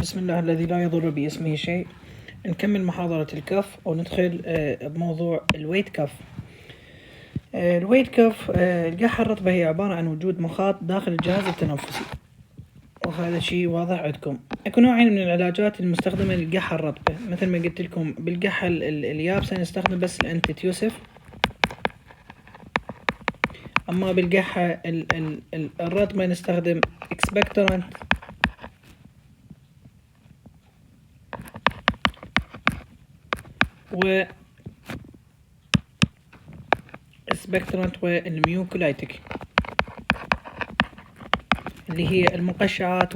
بسم الله الذي لا يضر باسمه شيء. نكمل محاضرة الكف وندخل بموضوع الويت كف. الويت كف، القحة الرطبة هي عبارة عن وجود مخاط داخل الجهاز التنفسي، وهذا شيء واضح عندكم. اكو نوعين من العلاجات المستخدمة للقحة الرطبة، مثل ما قلت لكم بالقحة اليابسة نستخدم بس الانتي تيوسف، اما بالقحة الرطبة نستخدم اكسبكتورانت و سبكترانت والميوكولايتيك اللي هي المقشعات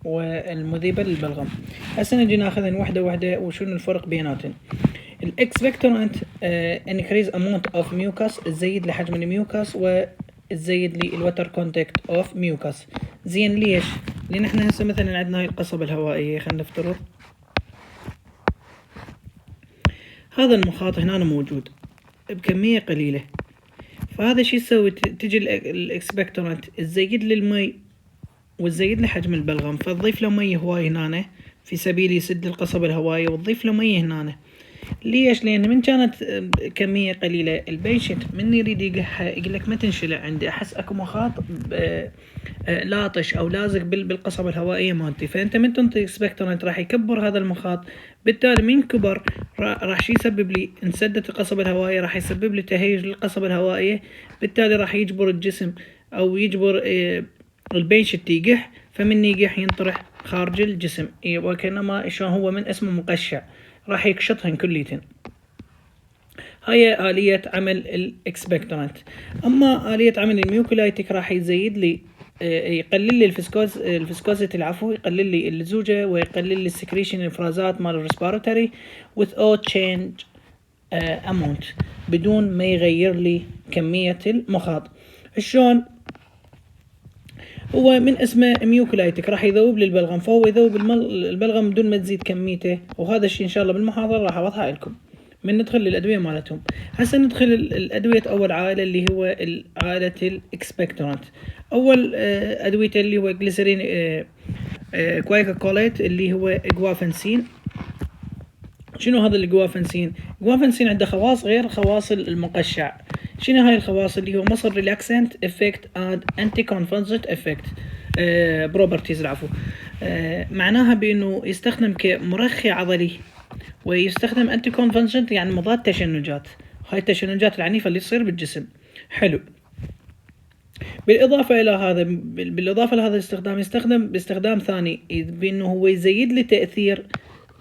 والمذيبة للبلغم. هسه نجي ناخذن وحدة وحدة وشنو الفرق بيناتن. الاكسبكتورانت increase amount of mucus، الزيد لحجم الميوكس والزيد للوتر كونتاكت اوف ميوكس. زين ليش؟ لان احنا هسه مثلا عندنا هاي القصبة الهوائية، خلينا نفترض هذا المخاط هنا موجود بكمية قليلة، فهذا شي يسوي؟ تجي الاكسبكتورانت تزيد للمي وتزيد لحجم البلغم، فتضيف له مي هواي هنا في سبيل يسد القصبة الهوائية، وتضيف له مي هنا. ليش؟ لان من كانت كمية قليلة البيشنت من يريد يقحها يقول لك ما تنشلع عندي، احس اكو مخاط لاطش او لازق بالقصبة الهوائية مالتي، فانت من تنطي اكسبكتورانت راح يكبر هذا المخاط، بالتالي من كبر راح شي يسبب لي انسدت القصبة الهوائية، راح يسبب لي تهيج للقصبة الهوائية، بالتالي راح يجبر الجسم او يجبر البيشنت يقح، فمن يقح ينطرح خارج الجسم، وكأنما شلون هو من اسمه مقشع راح يكشطهن كليتن. هاي آلية عمل الاكسبكتورانت. اما آلية عمل الميوكولايتيك راح يزيد لي يقلل لي الفسكوزيتي، العفو، يقلل لي اللزوجة ويقلل لي السكريشن، الافرازات مال الريسبيراتوري without change amount، بدون ما يغير لي كمية المخاط. شلون؟ هو من اسمه ميوكولايتيك راح يذوب للبلغم، فهو يذوب البلغم بدون ما تزيد كميته، وهذا الشيء ان شاء الله بالمحاضرة راح اوضحه لكم. من ندخل للادوية مالتهم، هسه ندخل الادوية اول عائلة اللي هو عائلة الاكسبكتورانت. اول ادويته اللي هو جليسرين كوايكاكوليت اللي هو جوافنسين. شنو هذا الجوافنسين؟ جوافنسين عنده خواص غير خواص المقشع. شنو هاي الخواص؟ اللي هو مصر ريلاكسنت افكت اد انتي كونفنزنت افكت بروبرتيز، العفو. معناها بانه يستخدم كمرخي عضلي، ويستخدم انتي كونفنزنت يعني مضاد تشنجات، هاي التشنجات العنيفة اللي تصير بالجسم. حلو. بالاضافة لهذا الاستخدام يستخدم باستخدام ثاني، بانه هو يزيد لي تأثير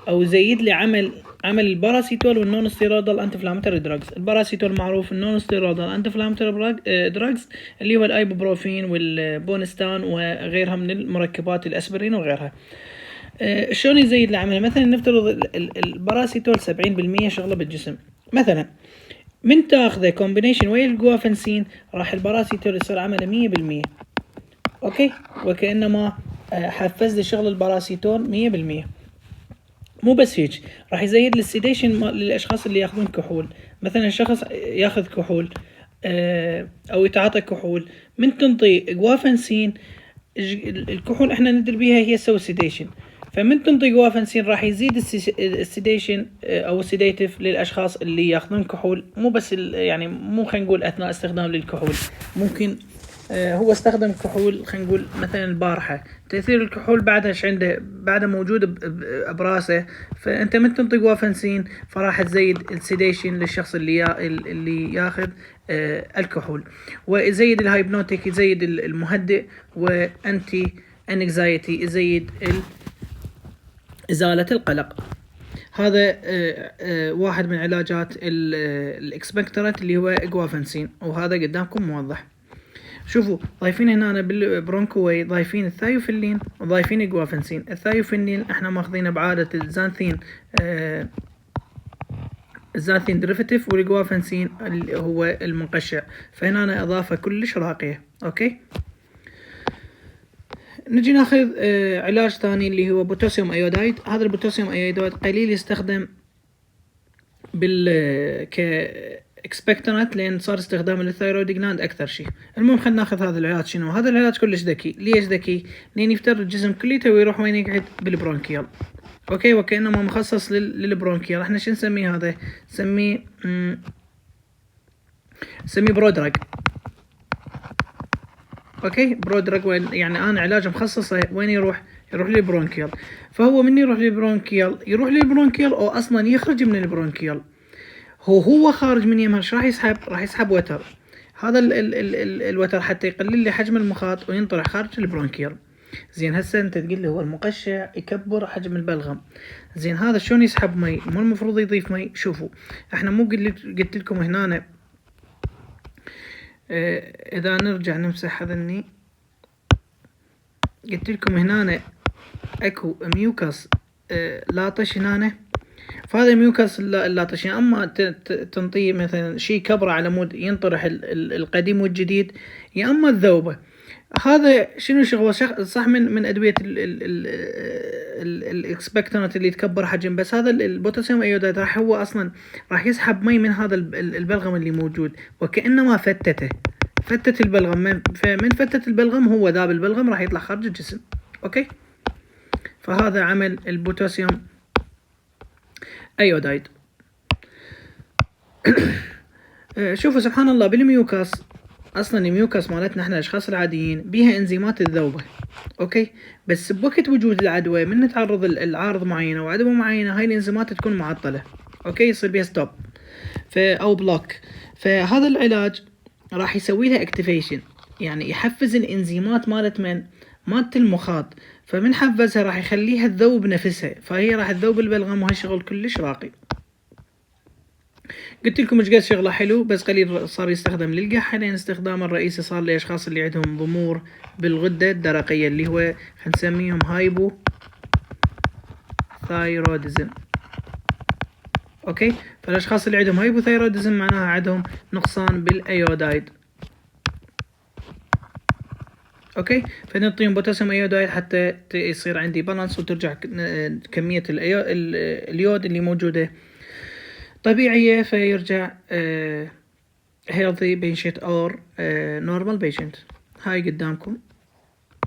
او يزيد لي عمل الباراسيتول والنون ستيرويدال انتي دراجز. الباراسيتول معروف، النون ستيرويدال انتي دراجز اللي هو الايبوبروفين والبونستان وغيرها من المركبات، الاسبرين وغيرها. شلون يزيد العمل؟ مثلا نفترض الباراسيتول 70% شغله بالجسم، مثلا من تاخذه كومبينيشن ويا الجوافنسين راح الباراسيتول يصير عمله 100%. اوكي، وكأنما حفز لي شغل الباراسيتول 100%. مو بس هيك، راح يزيد للسيديشن للاشخاص اللي ياخذون كحول. مثلا شخص ياخذ كحول او يتعاطى كحول، من تنطي جوافنسين، الكحول احنا ندري بيها هي تسوي سيديشن، فمن تنطي جوافنسين راح يزيد السيديشن او السيديتيف للاشخاص اللي ياخذون كحول. مو بس يعني مو خلينا نقول اثناء استخدام للكحول، ممكن هو استخدم كحول، خلينا نقول مثلا البارحة، تأثير الكحول بعدها عنده، بعده موجود براسه، فانت من تنطي جوافنسين فراح تزيد السيديشن للشخص اللي ياخذ الكحول، ويزيد الهايبنوتيك، يزيد المهدئ، وانتي انكزايتي، يزيد ازالة القلق. هذا واحد من علاجات الاكسبكتورات اللي هو جوافنسين، وهذا قدامكم موضح. شوفوا ضايفين هنا بالبرونكوي، ضايفين الثايوفيلين وضايفين الجوافنسين. الثايوفيلين احنا ماخذينه بعادة الزانثين الزانثين ديريفاتيف، والجوافنسين اللي هو المقشع، فهنا اضافة كلش راقية. اوكي، نجي ناخذ علاج ثاني اللي هو بوتاسيوم ايودايد. هذا البوتاسيوم ايودايد قليل يستخدم اكسبكتورنت لان صار استخدامه للثايرويد جلاند اكثر شيء. المهم خلينا ناخذ هذا العلاج. شنو هذا العلاج؟ كلش ذكي. ليش ذكي؟ لان يفتر الجسم كليته ويروح وين؟ يقعد بالبرونكيال. اوكي، وكانما مخصص للبرونكيال. احنا شو نسميه هذا؟ نسميه برودراج. اوكي، برودراج يعني انا علاج مخصصه وين يروح للبرونكيال. فهو من يروح للبرونكيال او اصلا يخرج من البرونكيال. هو خارج من يمها راح يسحب وتر. هذا الوتر حتى يقلل لي حجم المخاط وينطرح خارج البرونكيال. زين، هسه انت تقول لي هو المقشع يكبر حجم البلغم. زين، هذا شلون يسحب مي؟ مو المفروض يضيف مي؟ شوفوا، احنا مو قلت لكم هنا اذا نرجع نمسح هذني، قلت لكم هنا اكو ميوكس لاطش هنا. فهذا ميوكس اللاطش يا اما تنطيه مثلا شيء كبره على مود ينطرح القديم والجديد، يا اما الذوبه. هذا شنو شغله؟ صح من ادويه الاكسبكتورنت اللي تكبر حجم، بس هذا البوتاسيوم ايودايد هو اصلا راح يسحب مي من هذا البلغم اللي موجود، وكانما فتت البلغم. فمن فتت البلغم هو ذاب البلغم راح يطلع خارج الجسم. اوكي، فهذا عمل البوتاسيوم ايودايد. شوفوا سبحان الله، بالميوكاس اصلا الميوكاس مالتنا احنا الاشخاص العاديين بيها انزيمات الذوبه. اوكي، بس بوقت وجود العدوى من نتعرض العارض معينه وعدوى معينه، هاي الانزيمات تكون معطله. اوكي، يصير بيها ستوب او بلوك. فهذا العلاج راح يسوي لها اكتيفيشن، يعني يحفز الانزيمات مالت المخاط. فمن حفزها راح يخليها تذوب نفسها، فهي راح تذوب البلغم، وهي شغل كلش راقي. قلت لكم ايش قد شغله حلو، بس قليل صار يستخدم للقحة، لان استخدامه الرئيسي صار لاشخاص اللي عندهم ضمور بالغدة الدرقية، اللي هو نسميهم هايبو ثايرودزم. اوكي، فالاشخاص اللي عندهم هايبو ثايرودزم معناها عندهم نقصان بالايودايد. اوكي، فنعطيهم بوتاسيوم ايودايد حتى يصير عندي بالانس وترجع كمية اليود اللي موجودة طبيعية، فيرجع healthy patient or normal patient. هاي قدامكم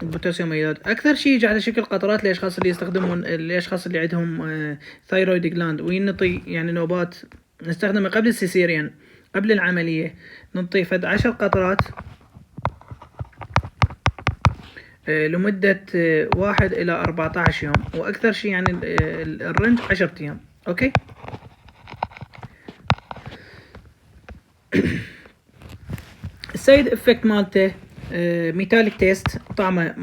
البوتاسيوم ايودايد. اكثر شيء يجي على شكل قطرات للاشخاص اللي يستخدمون، الاشخاص اللي عندهم ثايرويد جلاند، وينطي يعني نوبات. نستخدمه قبل السيسيريان، قبل العملية، ننطي فد 10 قطرات لمدة 1 إلى 14 يوم، وأكثر شيء يعني الرنج 10 أيام. أوكي. السايد افكت مالته ميتاليك تيست، طعمه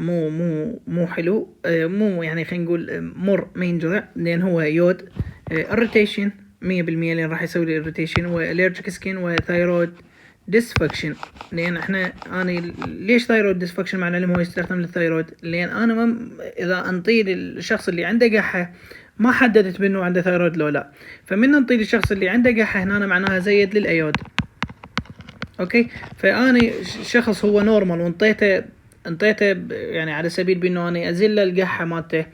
مو حلو، مو يعني خلينا نقول مر ما ينجرع، لان هو يود. اريتيشن 100% لان راح يسوي لي اريتيشن، والرجيك سكين، وثايرويد ديسفكشن. لان انا ليش ثايرويد ديسفكشن؟ معناه لما هو يستخدم للثايرويد، لان انا اذا انطي للشخص اللي عنده قحه ما حددت بانه عنده ثايرويد لو لا، فمن ننطي للشخص اللي عنده قحه هنا معناها زيد للايود. اوكي، فاني شخص هو نورمال وانطيته يعني على سبيل بانه اني ازل القحه مالته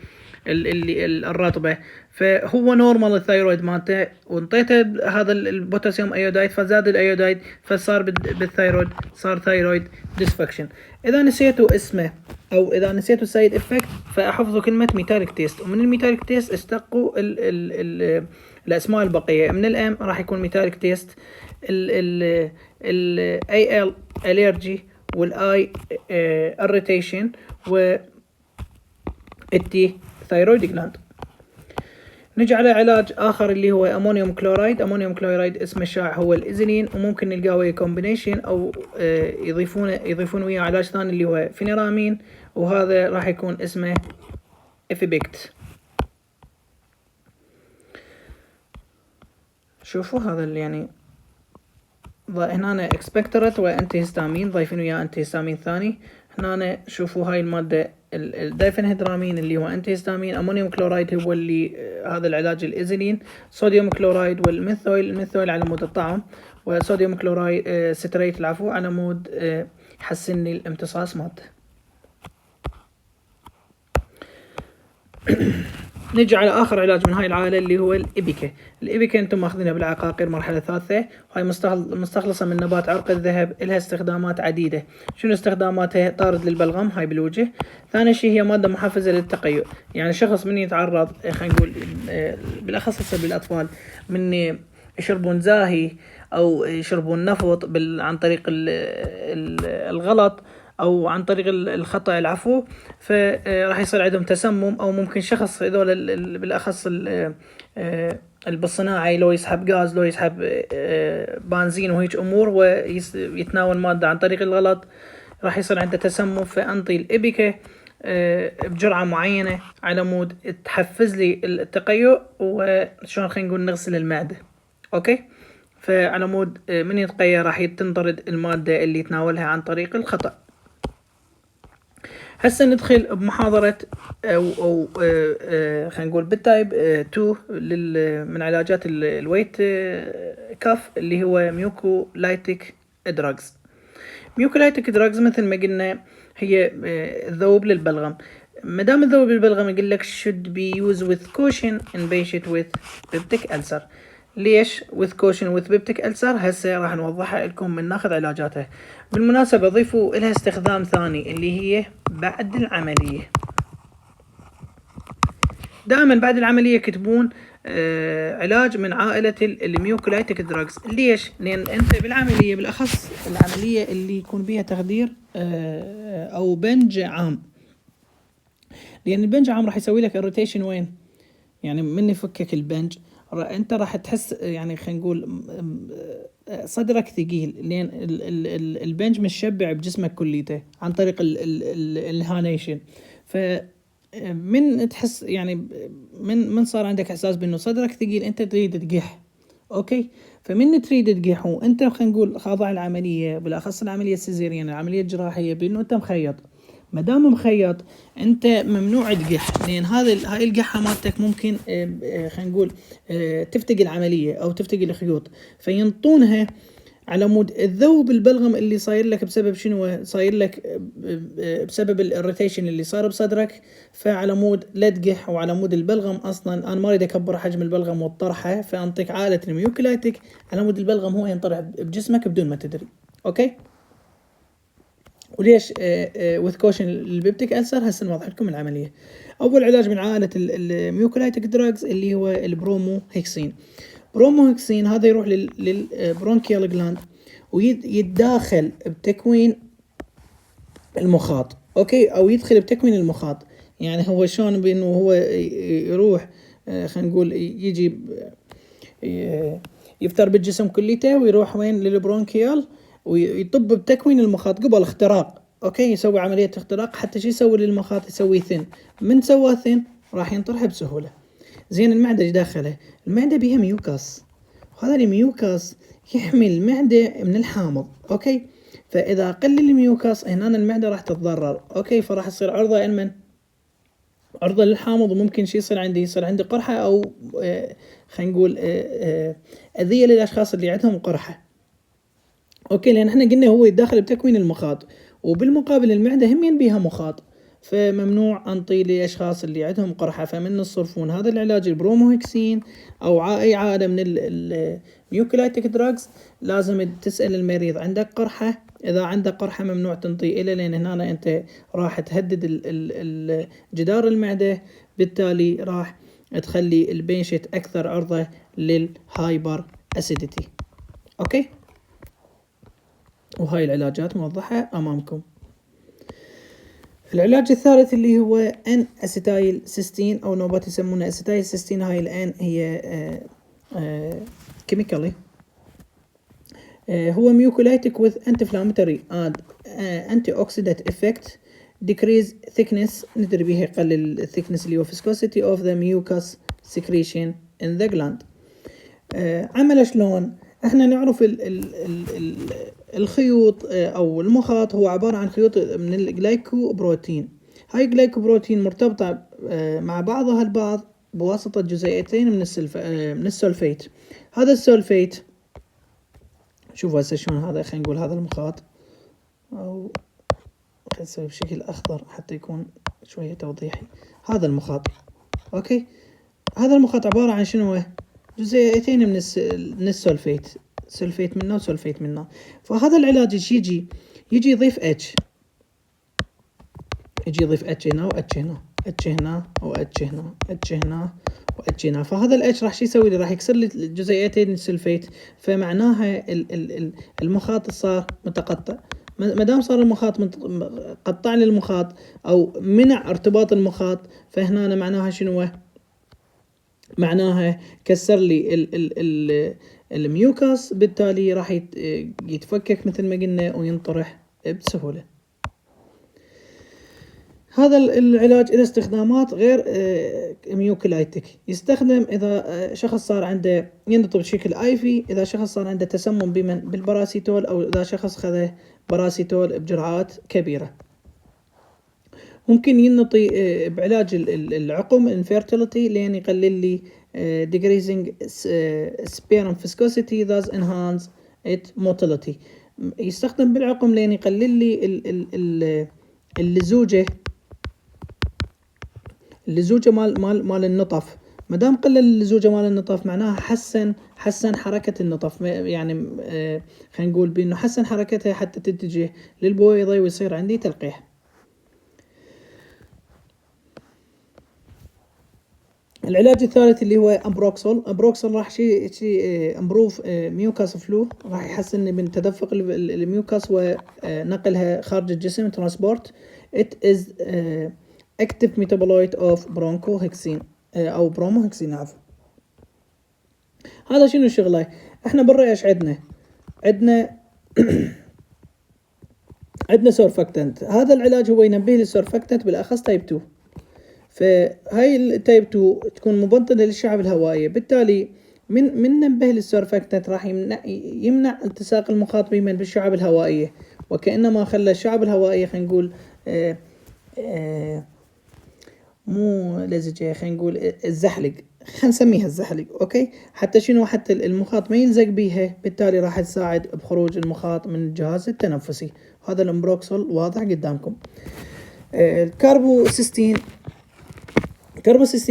الرطبه، فهو نورمال الثايرويد مالته، وانطيته هذا البوتاسيوم ايودايد، فزاد الايودايد، فصار بالثايرويد صار ثايرويد ديسفكشن. اذا نسيتوا اسمه او اذا نسيتوا السايد افكت، فاحفظوا كلمه ميتاليك تيست، ومن الميتاليك تيست اشتقوا الاسماء البقيه. من الام راح يكون ميتاليك تيست، ال AL allergy، والاي irritation، والتي ثايرويد جلاند. نجي على علاج اخر اللي هو امونيوم كلورايد. امونيوم كلورايد اسمه الشائع هو الازلين، وممكن نلقاه ويا كومبينيشن او يضيفون وياه علاج ثاني اللي هو فينيرامين، وهذا راح يكون اسمه افيبكت. شوفوا هذا اللي يعني هنا اكسبكتورت وانتي هيستامين، ضايفين وياه انتي هيستامين ثاني. هنا شوفوا هاي المادة الدايفنهيدرامين اللي هو انتي هيستامين، امونيوم كلورايد هو اللي هذا العلاج الازلين، صوديوم كلورايد والميثويل، الميثويل على مود الطعم، وصوديوم كلورايد ستريت العفو على مود يحسن لي الامتصاص مالته. نجي على اخر علاج من هاي العائله اللي هو الابيكا. الابيكا انتم ماخذينها بالعقاقير مرحله ثالثه، هاي مستخلصه من نبات عرق الذهب، لها استخدامات عديده. شنو استخداماتها؟ طارد للبلغم هاي بالوجه. ثاني شيء هي ماده محفزه للتقيؤ، يعني شخص من يتعرض خلينا نقول بالاخص بالاطفال من يشربون زاهي او يشربون نفط عن طريق الغلط او عن طريق الخطأ العفو، فراح يصير عندهم تسمم، او ممكن شخص هذول بالاخص بالصناعي لو يسحب غاز، لو يسحب بنزين وهيك امور ويتناول ماده عن طريق الغلط، راح يصير عنده تسمم. فانطي الابيكا بجرعه معينه على مود تحفز لي التقيؤ، وشلون خلينا نقول نغسل المعده. اوكي، فعلى مود من يتقيأ راح تنطرد الماده اللي يتناولها عن طريق الخطأ. هسه ندخل بمحاضرة أو خلينا نقول بالتايب 2 من علاجات الويت كاف اللي هو ميوكولايتيك دراجز. ميوكولايتيك دراجز مثل ما قلنا هي ذوب للبلغم. ما دام الذوب للبلغم يقول لك should be used with caution in patient with peptic ulcer. ليش with caution with peptic ulcer؟ هسه راح نوضحها لكم من ناخذ علاجاتها. بالمناسبة ضيفوا لها استخدام ثاني اللي هي بعد العملية. دائما بعد العملية يكتبون علاج من عائلة الميوكولايتيك دراجز. ليش؟ لأن أنت بالعملية بالأخص العملية اللي يكون بها تخدير أو بنج عام، لأن البنج عام راح يسوي لك الروتيشن وين؟ يعني من يفكك البنج انت راح تحس يعني خلينا نقول صدرك ثقيل، لان البنج متشبع بجسمك كليته عن طريق الهانيشن. فمن تحس يعني من صار عندك احساس بانه صدرك ثقيل انت تريد تقح. اوكي، فمن تريد تقح وانت خلينا نقول خاضع العمليه، بالاخص العمليه السيزيريان العمليه الجراحيه، بانه انت مخيط. ما دام مخيط انت ممنوع تقح، لان هاي القحه مالتك ممكن خلينا نقول تفتق العمليه او تفتق الخيوط، فينطونها على مود الذوب البلغم اللي صاير لك بسبب شنو؟ صاير لك بسبب الروتيشن اللي صار بصدرك، فعلى مود لا تقح. وعلى مود البلغم اصلا انا ما اريد اكبر حجم البلغم والطرحه، فانطيك عائله الميوكولايتيك على مود البلغم هو ينطرح بجسمك بدون ما تدري. اوكي، وليش with caution البيبتيك ألسر؟ هسه نوضح لكم العملية. أول علاج من عائلة الميوكولايتيك دراجز اللي هو البرومو هيكسين. برومو هيكسين هذا يروح للبرونكيال جلاند ويتداخل بتكوين المخاط. أوكي، أو يدخل بتكوين المخاط. يعني هو شلون بأنه هو يروح خلينا نقول يجي يفتر بالجسم كليته ويروح وين؟ للبرونكيال، ويطب بتكوين المخاط قبل اختراق. اوكي، يسوي عملية اختراق حتى شو يسوي للمخاط؟ يسوي ثن. من سوى ثن راح ينطرح بسهولة. زين، المعدة ايش داخله؟ المعدة بيها ميوكاس، وهذا الميوكاس يحمي المعدة من الحامض. اوكي، فاذا قل الميوكاس هنا المعدة راح تتضرر. اوكي، فراح تصير عرضة للحامض، وممكن شي يصير عندي قرحة او خلينا نقول اذية للاشخاص اللي عندهم قرحة. اوكي، لان احنا قلنا هو يتداخل بتكوين المخاط، وبالمقابل المعدة همين بيها مخاط، فممنوع انطي لاشخاص اللي عندهم قرحة. فمن الصرفون هذا العلاج البروموهكسين او اي عادة من الميوكولايتيك دراجز لازم تسأل المريض عندك قرحة؟ اذا عندك قرحة ممنوع تنطي إلى، لان هنا انت راح تهدد جدار المعدة، بالتالي راح تخلي البيشنت اكثر عرضة للهايبر اسيديتي. اوكي، وهاي العلاجات موضحة أمامكم. العلاج الثالث اللي هو ان اسيتايل سيستين او نوبات يسمونه اسيتايل سيستين. هاي الان هي كيميكالي هو ميوكولايتيك with anti-inflammatory and antioxidant effect, decrease thickness. ندري بيها يقلل الثيكنس اللي هو viscosity of the mucus secretion in the gland. عمله شلون؟ احنا نعرف الخيوط او المخاط هو عبارة عن خيوط من الجلايكو بروتين. هاي الجلايكو بروتين مرتبطة مع بعضها البعض بواسطة جزيئتين من السولفيت. هذا السولفيت شوفوا هسه شلون هذا، خلينا نقول هذا المخاط، او خلينا نسوي بشكل اخضر حتى يكون شوية توضيحي. هذا المخاط اوكي، هذا المخاط عبارة عن شنو؟ جزيئتين من السولفيت، سولفيت منه وسولفيت منه. فهذا العلاج يجي يضيف اتش، يجي يضيف اتش هنا واتش هنا، اتش هنا واتش هنا، اتش هنا واتش هنا. فهذا الاتش راح شو يسوي لي؟ راح يكسر لي جزيئتين السلفيت، فمعناها المخاط صار متقطع. ما دام صار المخاط قطع لي المخاط او منع ارتباط المخاط، فهنا معناها شنو؟ معناها كسر لي الميوكاس، بالتالي راح يتفكك مثل ما قلنا وينطرح بسهولة. هذا العلاج له استخدامات غير ميوكلايتك. يستخدم إذا شخص صار عنده ينضب بشكل آيفي، إذا شخص صار عنده تسمم بالباراسيتول، أو إذا شخص خذ باراسيتول بجرعات كبيرة. ممكن ينطي بعلاج العقم infertility لين يقلل لي decreasing sperm viscosity thus enhance its motility. يستخدم بالعقم لين يقلل لي اللزوجة مال النطف. ما دام قلل اللزوجة مال النطف معناها حسن حركة النطف، يعني خلينا نقول بانه حسن حركتها حتى تتجه للبويضة ويصير عندي تلقيح. العلاج الثالث اللي هو امبروكسول راح شيء امبروف ميوكاس فلو، راح يحسن من تدفق الميوكاس ونقلها خارج الجسم، ترانسبورت. it is active metabolite of bronchohexine او بروموهكسين عفوا. هذا شنو شغله؟ احنا بالرئة عندنا عندنا سورفاكتنت. هذا العلاج هو ينبه للسورفاكتنت بالاخص تايب 2. فهاي التايب 2 تكون مبطنة للشعب الهوائية، بالتالي من ننبه للسورفاكتنت راح يمنع التصاق المخاط بالشعب الهوائية، وكأنما خلى الشعب الهوائية خلينا نقول مو لزجة، خلينا نقول الزحلق، خلينا نسميها الزحلق، اوكي، حتى شنو؟ حتى المخاط ما يلزق بيها، بالتالي راح تساعد بخروج المخاط من الجهاز التنفسي. هذا الامبروكسول واضح قدامكم. الكاربوسيستين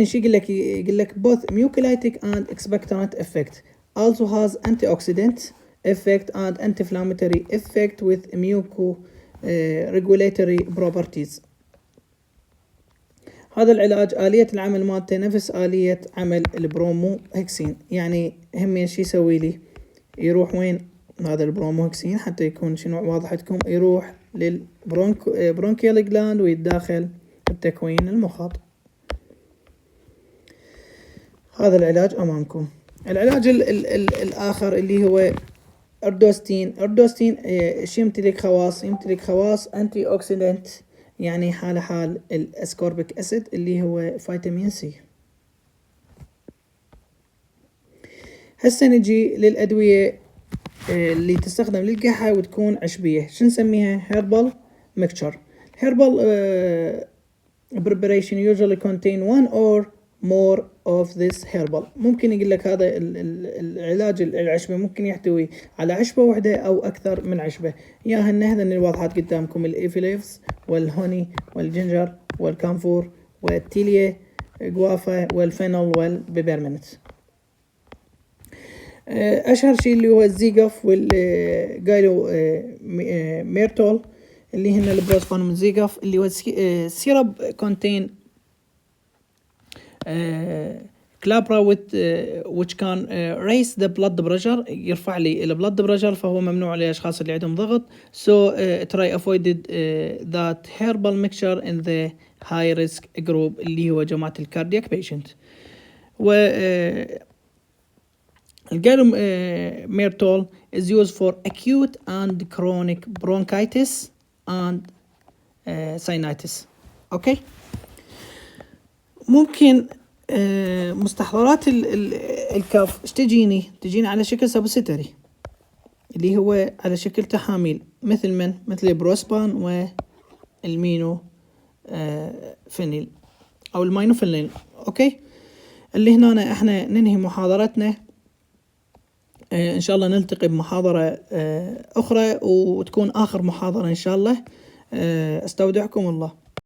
شو يقول لك both mucolytic and expectorant effect, also has antioxidant effect and anti-inflammatory effect with muco-regulatory properties. هذا العلاج آلية العمل مالته نفس آلية عمل البروموهكسين، يعني هم شي يسوي لي؟ يروح وين هذا البروموهكسين حتى يكون شنو واضح عندكم؟ يروح للبرونكيال جلاند ويتداخل بتكوين المخاط. هذا العلاج أمامكم. العلاج الآخر اللي هو أردوستين شي يمتلك خواص أنتي أوكسيدنت، يعني حال الأسكوربيك أسيد اللي هو فيتامين سي. هسه نجي للأدوية اللي تستخدم للقحة وتكون عشبية. شو نسميها؟ herbal mixture. herbal preparation usually contain one or more of this herbal. ممكن يقول لك هذا العلاج العشبة ممكن يحتوي على عشبة واحدة أو أكثر من عشبة. ياهن هذا الواضحات قدامكم: الإيفيليفز والهوني والجنجر والكامفور والتيليا جوافا والفينول والبيبرمنت. أشهر شيء اللي هو الزيقف والجايلو ميرتول اللي هن البروسفان من زيقف، اللي هو سيرب كونتين كلابرا which can raise the blood pressure، يرفع لي البلد بريشر، فهو ممنوع للأشخاص اللي عندهم ضغط. so try avoided that herbal mixture in the high risk group اللي هو جماعة الكاردياك patient. و الجالوم ميرتول is used for acute and chronic bronchitis and sinusitis. اوكي. ممكن مستحضرات الكف ايش تجيني على شكل سبوسيتري اللي هو على شكل تحاميل، مثل البروسبان والمينو فينيل او الماينو فينيل. اوكي. اللي هنا احنا ننهي محاضرتنا، ان شاء الله نلتقي بمحاضرة اخرى وتكون اخر محاضرة ان شاء الله. استودعكم الله.